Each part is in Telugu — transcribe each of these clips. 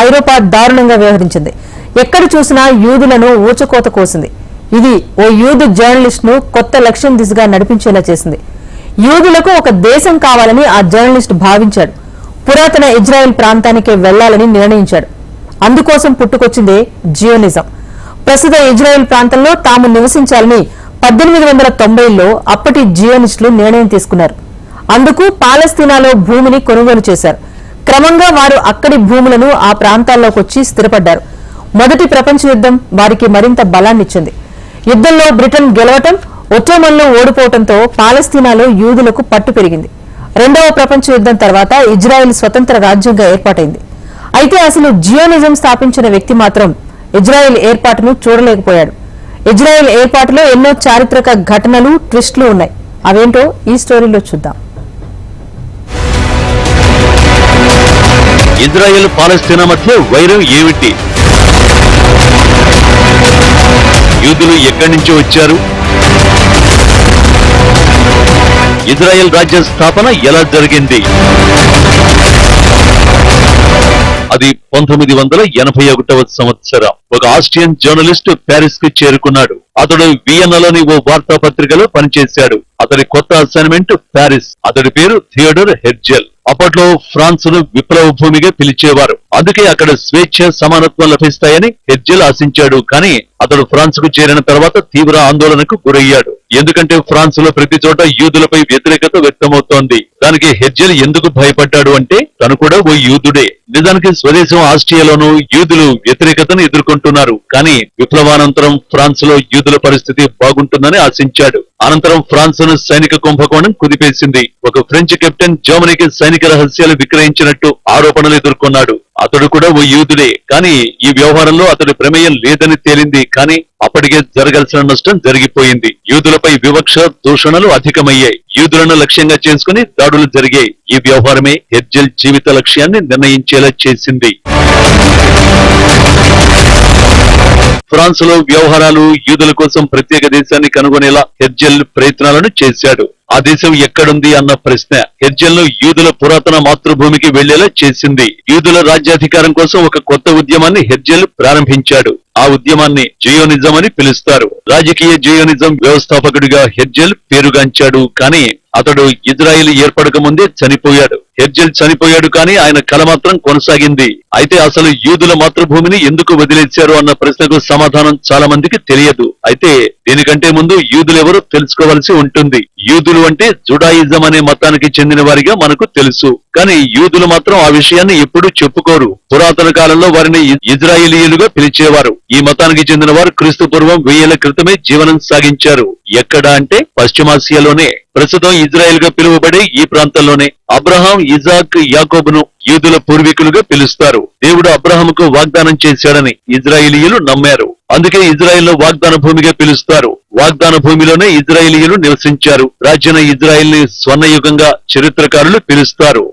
ఐరోపా దారుణంగా వ్యవహరించింది. ఎక్కడ చూసినా యూదులను ఊచకోత కోసింది. ఇది ఓ యూదు జర్నలిస్ట్ ను కొత్త లక్ష్యం దిశగా నడిపించేలా చేసింది. యూదులకు ఒక దేశం కావాలని ఆ జర్నలిస్ట్ భావించాడు. పురాతన ఇజ్రాయెల్ ప్రాంతానికే వెళ్లాలని నిర్ణయించాడు. అందుకోసం పుట్టుకొచ్చిందే జియోనిజం. ప్రస్తుత ఇజ్రాయెల్ ప్రాంతంలో తాము నివసించాలని 1890లో అప్పటి జియోనిస్టులు నిర్ణయం తీసుకున్నారు. అందుకు పాలస్తీనాలో భూమిని కొనుగోలు చేశారు. క్రమంగా వారు అక్కడి భూములను ఆ ప్రాంతాల్లోకి వచ్చి స్థిరపడ్డారు. మొదటి ప్రపంచ యుద్ధం వారికి మరింత బలాన్నిచ్చింది. యుద్ధంలో బ్రిటన్ గెలవటం, ఒట్టోమన్లు ఓడిపోవడంతో పాలస్తీనాలో యూదులకు పట్టు పెరిగింది. రెండవ ప్రపంచ యుద్ధం తర్వాత ఇజ్రాయెల్ స్వతంత్ర రాజ్యంగా ఏర్పాటైంది. అయితే అసలు జియోనిజం స్థాపించిన వ్యక్తి మాత్రం ఇజ్రాయెల్ ఏర్పాటును చూడలేకపోయాడు. ఇజ్రాయెల్ ఏర్పాటులో ఎన్నో చారిత్రక ఘటనలు, ట్విస్టులు ఉన్నాయి. అవేంటో ఈ స్టోరీలో చూద్దాం. ఇజ్రాయెల్ పాలస్తీనా మధ్య వైరం ఏమిటి? యూదులు ఎక్కడి నుంచి వచ్చారు? ఇజ్రాయెల్ రాజ్య స్థాపన ఎలా జరిగింది? అది 1981వ సంవత్సరం. ఒక ఆస్ట్రియన్ జర్నలిస్ట్ ప్యారిస్ కి చేరుకున్నాడు. అతడు వియన్నాలోని ఓ వార్తాపత్రికలో పనిచేశాడు. అతడి కొత్త అసైన్మెంట్ ప్యారిస్. అతడి పేరు థియోడర్ హెర్జెల్. అప్పట్లో ఫ్రాన్స్ ను విప్లవ భూమిగా పిలిచేవారు. అందుకే అక్కడ స్వేచ్ఛ, సమానత్వం లభిస్తాయని హెర్జెల్ ఆశించాడు. కానీ అతడు ఫ్రాన్స్ కు చేరిన తర్వాత తీవ్ర ఆందోళనకు గురయ్యాడు. ఎందుకంటే ఫ్రాన్స్ లో ప్రతి చోట యూదులపై వ్యతిరేకత వ్యక్తమవుతోంది. దానికి హెర్జెల్ ఎందుకు భయపడ్డాడు అంటే తను కూడా ఓ యూదుడే. నిజానికి స్వదేశం ఆస్ట్రియాలోనూ యూదులు వ్యతిరేకతను ఎదుర్కొంటున్నారు. కానీ విప్లవానంతరం ఫ్రాన్స్ లో యూదుల పరిస్థితి బాగుంటుందని ఆశించాడు. అనంతరం ఫ్రాన్స్ ను సైనిక కుంభకోణం కుదిపేసింది. ఒక ఫ్రెంచ్ కెప్టెన్ జర్మనీకి సైనిక రహస్యాలు విక్రయించినట్టు ఆరోపణలు ఎదుర్కొన్నాడు. అతడు కూడా ఓ యూదుడే. కానీ ఈ వ్యవహారంలో అతడి ప్రమేయం లేదని తేలింది. కానీ అప్పటికే జరగాల్సిన నష్టం జరిగిపోయింది. యూదులపై వివక్ష, దూషణలు అధికమయ్యాయి. యూదులను లక్ష్యంగా చేసుకుని దాడులు జరిగాయి. ఈ వ్యవహారమే హెర్జెల్ జీవిత లక్ష్యాన్ని నిర్ణయించేలా చేసింది. ఫ్రాన్స్ లో వ్యవహారాలు, యూదుల కోసం ప్రత్యేక దేశాన్ని కనుగొనేలా హెర్జెల్ ప్రయత్నాలను చేశాడు. ఆ దేశం ఎక్కడుంది అన్న ప్రశ్న హెర్జెల్ ను యూదుల పురాతన మాతృభూమికి వెళ్లేలా చేసింది. యూదుల రాజ్యాధికారం కోసం ఒక కొత్త ఉద్యమాన్ని హెర్జెల్ ప్రారంభించాడు. ఆ ఉద్యమాన్ని జియోనిజం అని పిలుస్తారు. రాజకీయ జియోనిజం వ్యవస్థాపకుడిగా హెర్జెల్ పేరుగాంచాడు. కానీ అతడు ఇజ్రాయెల్ ఏర్పడక ముందే చనిపోయాడు. హెర్జెల్ చనిపోయాడు, కానీ ఆయన కల మాత్రం కొనసాగింది. అయితే అసలు యూదుల మాతృభూమిని ఎందుకు వదిలేశారు అన్న ప్రశ్నకు సమాధానం చాలా మందికి తెలియదు. అయితే దీనికంటే ముందు యూదులెవరో తెలుసుకోవాల్సి ఉంటుంది. యూదులు అంటే జుడాయిజం అనే మతానికి చెందిన వారిగా మనకు తెలుసు. కానీ యూదులు మాత్రం ఆ విషయాన్ని ఎప్పుడూ చెప్పుకోరు. పురాతన కాలంలో వారిని ఇజ్రాయేలీయులుగా పిలిచేవారు. ఈ మతానికి చెందిన వారు క్రీస్తు పూర్వం 1000 ఏళ్ల క్రితమే జీవనం సాగించారు. ఎక్కడ అంటే పశ్చిమాసియాలోనే. ప్రస్తుతం ఇజ్రాయెల్ గా పిలువబడే ఈ ప్రాంతంలోనే అబ్రహాం, ఇజాక్, యాకోబును యూదుల పూర్వీకులుగా పిలుస్తారు. దేవుడు అబ్రహాముకు వాగ్దానం చేశాడని ఇజ్రాయేలీయులు నమ్మారు. అందుకే ఇజ్రాయెల్ లో వాగ్దాన భూమిగా పిలుస్తారు. వాగ్దాన భూమిలోనే ఇజ్రాయేలీయులు నివసించారు. ప్రాచీన ఇజ్రాయెల్ ని స్వర్ణయుగంగా చరిత్రకారులు పిలుస్తారు.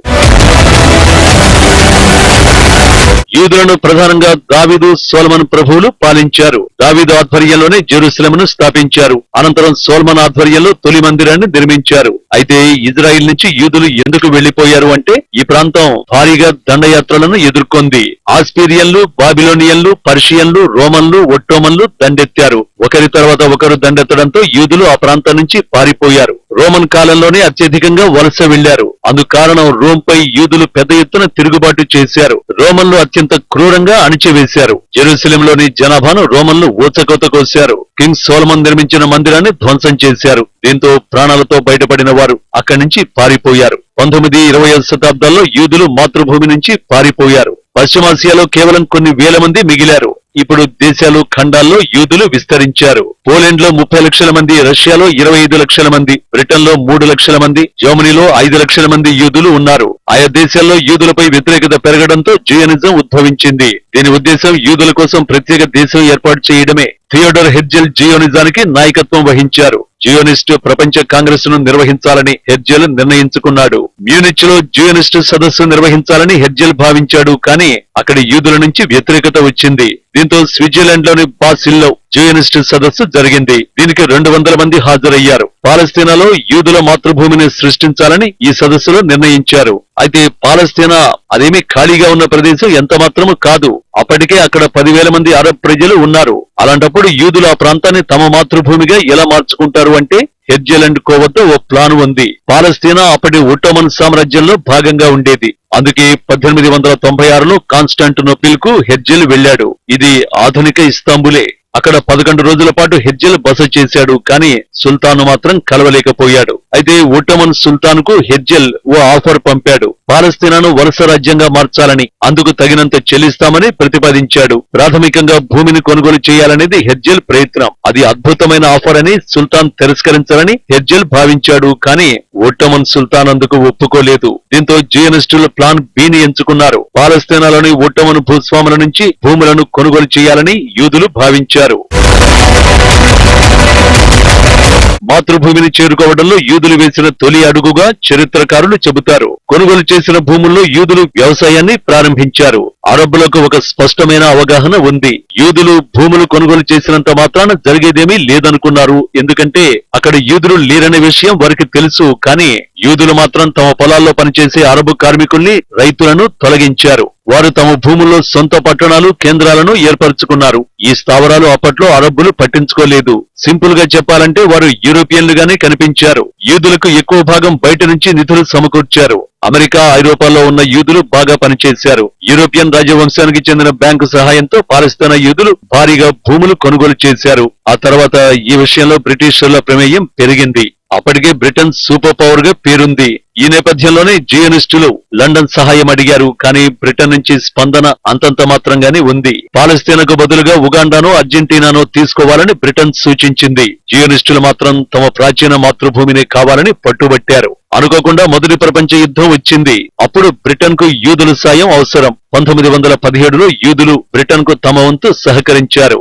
యూదులను ప్రధానంగా దావీదు, సొలొమోను ప్రభువులు పాలించారు. దావీదు ఆధ్వర్యంలోనే జెరూసలేమును స్థాపించారు. అనంతరం సొలొమోను ఆధ్వర్యంలో తొలి మందిరాన్ని నిర్మించారు. అయితే ఇజ్రాయిల్ నుంచి యూదులు ఎందుకు వెళ్లిపోయారు అంటే ఈ ప్రాంతం భారీగా దండయాత్రలను ఎదుర్కొంది. ఆస్పీరియన్లు, బాబిలోనియన్లు, పర్షియన్లు, రోమన్లు, ఒట్టోమన్లు దండెత్తారు. ఒకరి తర్వాత ఒకరు దండెత్తడంతో యూదులు ఆ ప్రాంతం నుంచి పారిపోయారు. రోమన్ కాలంలోనే అత్యధికంగా వలస వెళ్లారు. అందుకు కారణం రోమ్పై యూదులు పెద్ద ఎత్తున తిరుగుబాటు చేశారు. రోమన్లు అత్యంత క్రూరంగా అణిచివేశారు. జెరూసలేంలోని జనాభాను రోమన్లు ఊచకోత కోశారు. కింగ్ సొలొమోన్ నిర్మించిన మందిరాన్ని ధ్వంసం చేశారు. దీంతో ప్రాణాలతో బయటపడిన వారు అక్కడి నుంచి పారిపోయారు. 19, 20వ శతాబ్దాల్లో యూదులు మాతృభూమి నుంచి పారిపోయారు. పశ్చిమాసియాలో కేవలం కొన్ని వేల మంది మిగిలారు. ఇప్పుడు దేశాలు, ఖండాల్లో యూదులు విస్తరించారు. పోలాండ్ లో 30 లక్షల మంది, రష్యాలో 25 లక్షల మంది, బ్రిటన్ లో 3 లక్షల మంది, జర్మనీలో 5 లక్షల మంది యూదులు ఉన్నారు. ఆయా దేశాల్లో యూదులపై వ్యతిరేకత పెరగడంతో జియోనిజం ఉద్భవించింది. దీని ఉద్దేశం యూదుల కోసం ప్రత్యేక దేశం ఏర్పాటు చేయడమే. థియోడర్ హెర్జెల్ జియోనిజానికి నాయకత్వం వహించారు. జియోనిస్టు ప్రపంచ కాంగ్రెస్ ను నిర్వహించాలని హెర్జెల్ నిర్ణయించుకున్నాడు. మ్యూనిచ్ లో జియోనిస్టు సదస్సు నిర్వహించాలని హెర్జెల్ భావించాడు. కానీ అక్కడి యూదుల నుంచి వ్యతిరేకత వచ్చింది. దీంతో స్విట్జర్లాండ్ లోని బాసిల్లో జియోనిస్ట్ సదస్సు జరిగింది. దీనికి 200 మంది హాజరయ్యారు. పాలస్తీనాలో యూదుల మాతృభూమిని సృష్టించాలని ఈ సదస్సులో నిర్ణయించారు. అయితే పాలస్తీనా అదేమీ ఖాళీగా ఉన్న ప్రదేశం ఎంత మాత్రము కాదు. అప్పటికే అక్కడ 10,000 మంది అరబ్ ప్రజలు ఉన్నారు. అలాంటప్పుడు యూదులు ఆ ప్రాంతాన్ని తమ మాతృభూమిగా ఎలా మార్చుకుంటారు అంటే హెర్జల్ అండ్ కో వద్ద ఓ ప్లాన్ ఉంది. పాలస్తీనా అప్పటి ఒట్టోమన్ సామ్రాజ్యంలో భాగంగా ఉండేది. అందుకే 1896లో కాన్స్టాంటినోపిల్ కు హెర్జల్ వెళ్లాడు. ఇది ఆధునిక ఇస్తాంబులే. అక్కడ 11 రోజుల పాటు హెర్జల్ బస చేశాడు. కానీ సుల్తాన్ మాత్రం కలవలేకపోయాడు. అయితే ఒట్టోమన్ సుల్తాన్ కు హెర్జల్ ఓ ఆఫర్ పంపాడు. పాలస్తీనాను వలస రాజ్యంగా మార్చాలని, అందుకు తగినంత చెల్లిస్తామని ప్రతిపాదించాడు. ప్రాథమికంగా భూమిని కొనుగోలు చేయాలనేది హెర్జల్ ప్రయత్నం. అది అద్భుతమైన ఆఫర్ అని సుల్తాన్ తిరస్కరించాలని హెర్జల్ భావించాడు. కానీ ఒట్టోమన్ సుల్తాన్ అందుకు ఒప్పుకోలేదు. దీంతో జియోనిస్టులు ప్లాన్ బిని ఎంచుకున్నారు. పాలస్తీనాలోని ఒట్టోమన్ భూస్వాముల నుంచి భూములను కొనుగోలు చేయాలని యూదులు భావించారు. మాతృభూమిని చేరుకోవడంలో యూదులు వేసిన తొలి అడుగుగా చరిత్రకారులు చెబుతారు. కొనుగోలు చేసిన భూముల్లో యూదులు వ్యవసాయాన్ని ప్రారంభించారు. అరబ్బులకు ఒక స్పష్టమైన అవగాహన ఉంది. యూదులు భూములు కొనుగోలు చేసినంత మాత్రాన జరిగేదేమీ లేదనుకున్నారు. ఎందుకంటే అక్కడ యూదులు లేరనే విషయం వారికి తెలుసు. కానీ యూదులు మాత్రం తమ పొలాల్లో పనిచేసే అరబు కార్మికుల్ని, రైతులను తొలగించారు. వారు తమ భూముల్లో సొంత పట్టణాలు, కేంద్రాలను ఏర్పరచుకున్నారు. ఈ స్థావరాలు అప్పట్లో అరబ్బులు పట్టించుకోలేదు. సింపుల్ గా చెప్పాలంటే వారు యూరోపియన్లుగానే కనిపించారు. యూదులకు ఎక్కువ భాగం బయట నుంచి నిధులు సమకూర్చారు. అమెరికా, ఐరోపాలో ఉన్న యూదులు బాగా పనిచేశారు. యూరోపియన్ రాజవంశానికి చెందిన బ్యాంకు సహాయంతో పాలస్తీనా యూదులు భారీగా భూములు కొనుగోలు చేశారు. ఆ తర్వాత ఈ విషయంలో బ్రిటిషర్ల ప్రమేయం పెరిగింది. అప్పటికే బ్రిటన్ సూపర్ పవర్ గా పేరుంది. ఈ నేపథ్యంలోనే జియోనిస్టులు లండన్ సహాయం అడిగారు. కానీ బ్రిటన్ నుంచి స్పందన అంతంత మాత్రంగానే ఉంది. పాలస్తీనాకు బదులుగా ఉగాండానో, అర్జెంటీనానో తీసుకోవాలని బ్రిటన్ సూచించింది. జియోనిస్టులు మాత్రం తమ ప్రాచీన మాతృభూమిని కావాలని పట్టుబట్టారు. అనుకోకుండా మొదటి ప్రపంచ యుద్ధం వచ్చింది. అప్పుడు బ్రిటన్ కు యూదుల సాయం అవసరం. 1917లో యూదులు బ్రిటన్ కు తమ వంతు సహకరించారు.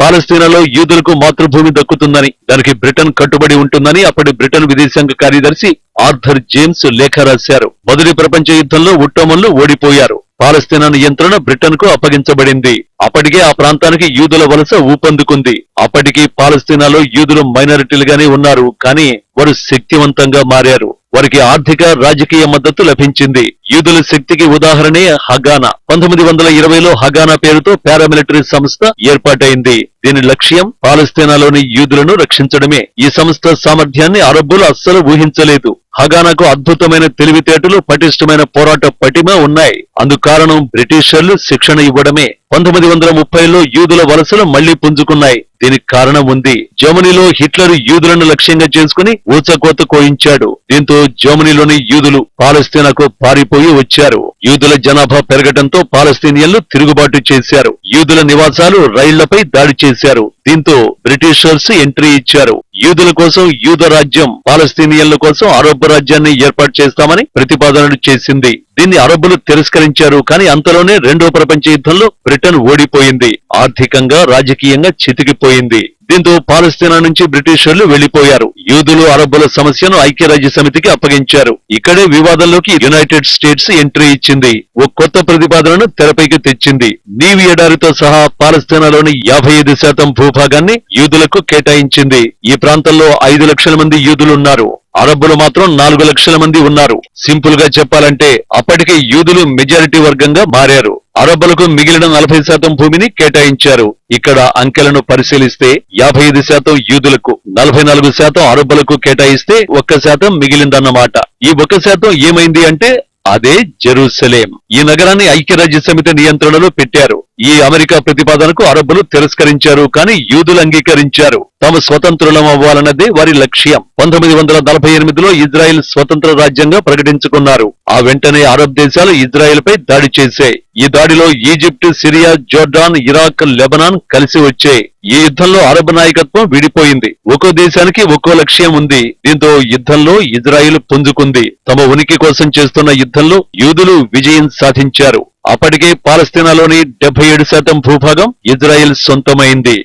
పాలస్తీనాలో యూదులకు మాతృభూమి దక్కుతుందని, దానికి బ్రిటన్ కట్టుబడి ఉంటుందని అప్పటి బ్రిటన్ విదేశాంగ కార్యదర్శి ఆర్థర్ జేమ్స్ లేఖ రాశారు. మొదటి ప్రపంచ యుద్ధంలో ఒట్టోమన్లు ఓడిపోయారు. పాలస్తీనా నియంత్రణ బ్రిటన్ కు అప్పగించబడింది. అప్పటికే ఆ ప్రాంతానికి యూదుల వలస ఊపందుకుంది. అప్పటికి పాలస్తీనాలో యూదులు మైనారిటీలుగానే ఉన్నారు. కానీ వారు శక్తివంతంగా మారారు. వారికి ఆర్థిక, రాజకీయ మద్దతు లభించింది. యూదుల శక్తికి ఉదాహరణే హగానా. 1920లో హగానా పేరుతో పారామిలిటరీ సంస్థ ఏర్పాటైంది. దీని లక్ష్యం పాలస్తీనాలోని యూదులను రక్షించడమే. ఈ సంస్థ సామర్థ్యాన్ని అరబ్బులు అస్సలు ఊహించలేదు. హగానాకు అద్భుతమైన తెలివితేటలు, పటిష్టమైన పోరాట పటిమ ఉన్నాయి. అందుకు కారణం బ్రిటిషర్లు శిక్షణ ఇవ్వడమే. 1930లో యూదుల వలసలు మళ్లీ పుంజుకున్నాయి. దీనికి కారణం ఉంది. జర్మనీలో హిట్లర్ యూదులను లక్ష్యంగా చేసుకుని ఊచకోత కోయించాడు. దీంతో జర్మనీలోని యూదులు పాలస్తీనాకు పారిపోయి వచ్చారు. యూదుల జనాభా పెరగడంతో పాలస్తీనియన్లు తిరుగుబాటు చేశారు. యూదుల నివాసాలు, రైళ్లపై దాడి చేశారు. దీంతో బ్రిటిషర్స్ ఎంట్రీ ఇచ్చారు. యూదుల కోసం యూద రాజ్యం, పాలస్తీనియన్ల కోసం అరబ్ రాజ్యాన్ని ఏర్పాటు చేస్తామని ప్రతిపాదనలు చేసింది. దీన్ని అరబ్బులు తిరస్కరించారు. కానీ అంతలోనే రెండో ప్రపంచ యుద్ధంలో బ్రిటన్ ఓడిపోయింది. ఆర్థికంగా, రాజకీయంగా చితికిపోయింది. దీంతో పాలస్తీనా నుంచి బ్రిటిషర్లు వెళ్లిపోయారు. యూదులు, అరబ్బుల సమస్యను ఐక్యరాజ్య సమితికి అప్పగించారు. ఇక్కడే వివాదంలోకి యునైటెడ్ స్టేట్స్ ఎంట్రీ ఇచ్చింది. ఓ కొత్త ప్రతిపాదనను తెరపైకి తెచ్చింది. నీవి ఎడారితో సహా పాలస్తీనాలోని 55% భూభాగాన్ని యూదులకు కేటాయించింది. ఈ ప్రాంతంలో 5 లక్షల మంది యూదులున్నారు. అరబ్బులు మాత్రం 4 లక్షల మంది ఉన్నారు. సింపుల్ గా చెప్పాలంటే అప్పటికే యూదులు మెజారిటీ వర్గంగా మారారు. అరబ్బులకు మిగిలిన 40% భూమిని కేటాయించారు. ఇక్కడ అంకెలను పరిశీలిస్తే 55% యూదులకు, 44% అరబ్బులకు కేటాయిస్తే 1% మిగిలిందన్నమాట. ఈ 1% ఏమైంది అంటే అదే జెరూసలేం. ఈ నగరాన్ని ఐక్యరాజ్య సమితి నియంత్రణలో పెట్టారు. ఈ అమెరికా ప్రతిపాదనకు అరబ్బులు తిరస్కరించారు. కానీ యూదులు అంగీకరించారు. తాము స్వతంత్రులం అవ్వాలన్నదే వారి లక్ష్యం. 1948లో ఇజ్రాయెల్ స్వతంత్ర రాజ్యంగా ప్రకటించుకున్నారు. ఆ వెంటనే అరబ్ దేశాలు ఇజ్రాయెల్ పై దాడి చేశాయి. ఈ దాడిలో Egypt, Syria, Jordan, Iraq, Lebanon కలిసి వచ్చాయి. ఈ యుద్ధంలో అరబ్ నాయకత్వం విడిపోయింది. ఒక్కో దేశానికి ఒక్కో లక్ష్యం ఉంది. దీంతో యుద్ధంలో ఇజ్రాయెల్ పుంజుకుంది. తమ ఉనికి కోసం చేస్తున్న యుద్ధంలో యూదులు విజయం సాధించారు. అప్పటికే పాలస్తీనాలోని 77% భూభాగం ఇజ్రాయెల్ సొంతమైంది.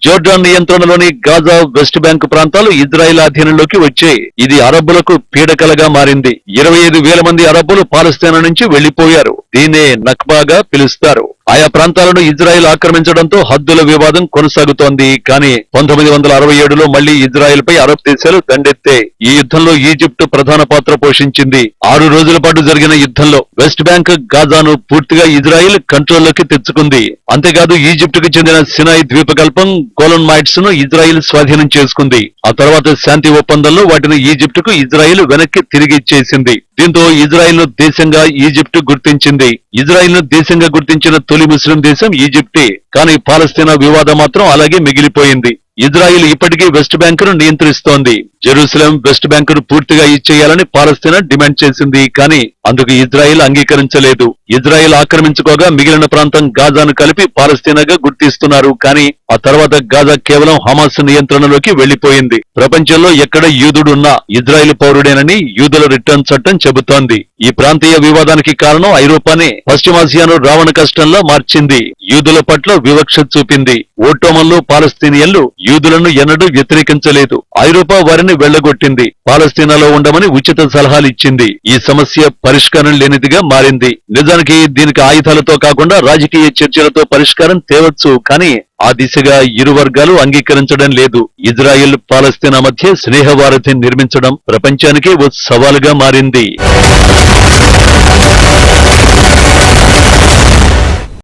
జోర్డాన్ నియంత్రణలోని గాజా, వెస్ట్ బ్యాంక్ ప్రాంతాలు ఇజ్రాయెల్ అధీనంలోకి వచ్చాయి. ఇది అరబ్బులకు పీడకలగా మారింది. 25,000 మంది అరబ్బులు పాలస్తీనా నుంచి వెళ్లిపోయారు. దీన్నే నక్బాగా పిలుస్తారు. ఆయా ప్రాంతాలను ఇజ్రాయెల్ ఆక్రమించడంతో హద్దుల వివాదం కొనసాగుతోంది. కానీ 1967లో మళ్లీ ఇజ్రాయెల్ పై అరబ్ దేశాలు దండెత్తాయి. ఈ యుద్ధంలో ఈజిప్ట్ ప్రధాన పాత్ర పోషించింది. 6 రోజుల పాటు జరిగిన యుద్ధంలో వెస్ట్ బ్యాంక్, గాజాను పూర్తిగా ఇజ్రాయెల్ కంట్రోల్లోకి తెచ్చుకుంది. అంతేకాదు ఈజిప్ట్ కు చెందిన సినాయి ద్వీపకల్పం, గోలన్ మైట్స్ ను ఇజ్రాయెల్ స్వాధీనం చేసుకుంది. ఆ తర్వాత శాంతి ఒప్పందంలో వాటిని ఈజిప్ట్ కు ఇజ్రాయెల్ వెనక్కి తిరిగి ఇచ్చేసింది. దీంతో ఇజ్రాయెల్ ను దేశంగా ఈజిప్ట్ గుర్తించింది. ఇజ్రాయెల్ ను దేశంగా గుర్తించిన తొలి ముస్లిం దేశం ఈజిప్టే. కానీ పాలస్తీనా వివాదం మాత్రం అలాగే మిగిలిపోయింది. ఇజ్రాయెల్ ఇప్పటికీ వెస్ట్ బ్యాంక్ ను నియంత్రిస్తోంది. జెరూసలేం, వెస్ట్ బ్యాంక్ ను పూర్తిగా ఇచ్చేయాలని పాలస్తీనా డిమాండ్ చేసింది. కానీ అందుకు ఇజ్రాయెల్ అంగీకరించలేదు. ఇజ్రాయెల్ ఆక్రమించుకోగా మిగిలిన ప్రాంతం గాజాను కలిపి పాలస్తీనాగా గుర్తిస్తున్నారు. కానీ ఆ తర్వాత గాజా కేవలం హమాస్ నియంత్రణలోకి వెళ్లిపోయింది. ప్రపంచంలో ఎక్కడ యూదుడున్నా ఇజ్రాయెల్ పౌరుడేనని యూదుల రిటర్న్ చట్టం చెబుతోంది. ఈ ప్రాంతీయ వివాదానికి కారణం ఐరోపానే పశ్చిమాసియాను రావణ కష్టంలా మార్చింది. యూదుల పట్ల వివక్ష చూపింది. ఓట్టోమన్లో పాలస్తీనియన్లు యూదులను ఎన్నడూ వ్యతిరేకించలేదు. ఐరోపా వారిని వెళ్లగొట్టింది. పాలస్తీనాలో ఉండమని ఉచిత సలహాలు ఇచ్చింది. ఈ సమస్య పరిష్కారం లేనిదిగా మారింది. నిజానికి దీనికి ఆయుధాలతో కాకుండా రాజకీయ చర్చలతో పరిష్కారం తేవచ్చు. కానీ ఆ దిశగా ఇరు వర్గాలు అంగీకరించడం లేదు. ఇజ్రాయెల్, పాలస్తీనా మధ్య స్నేహవారధి నిర్మించడం ప్రపంచానికే ఓ సవాలుగా మారింది.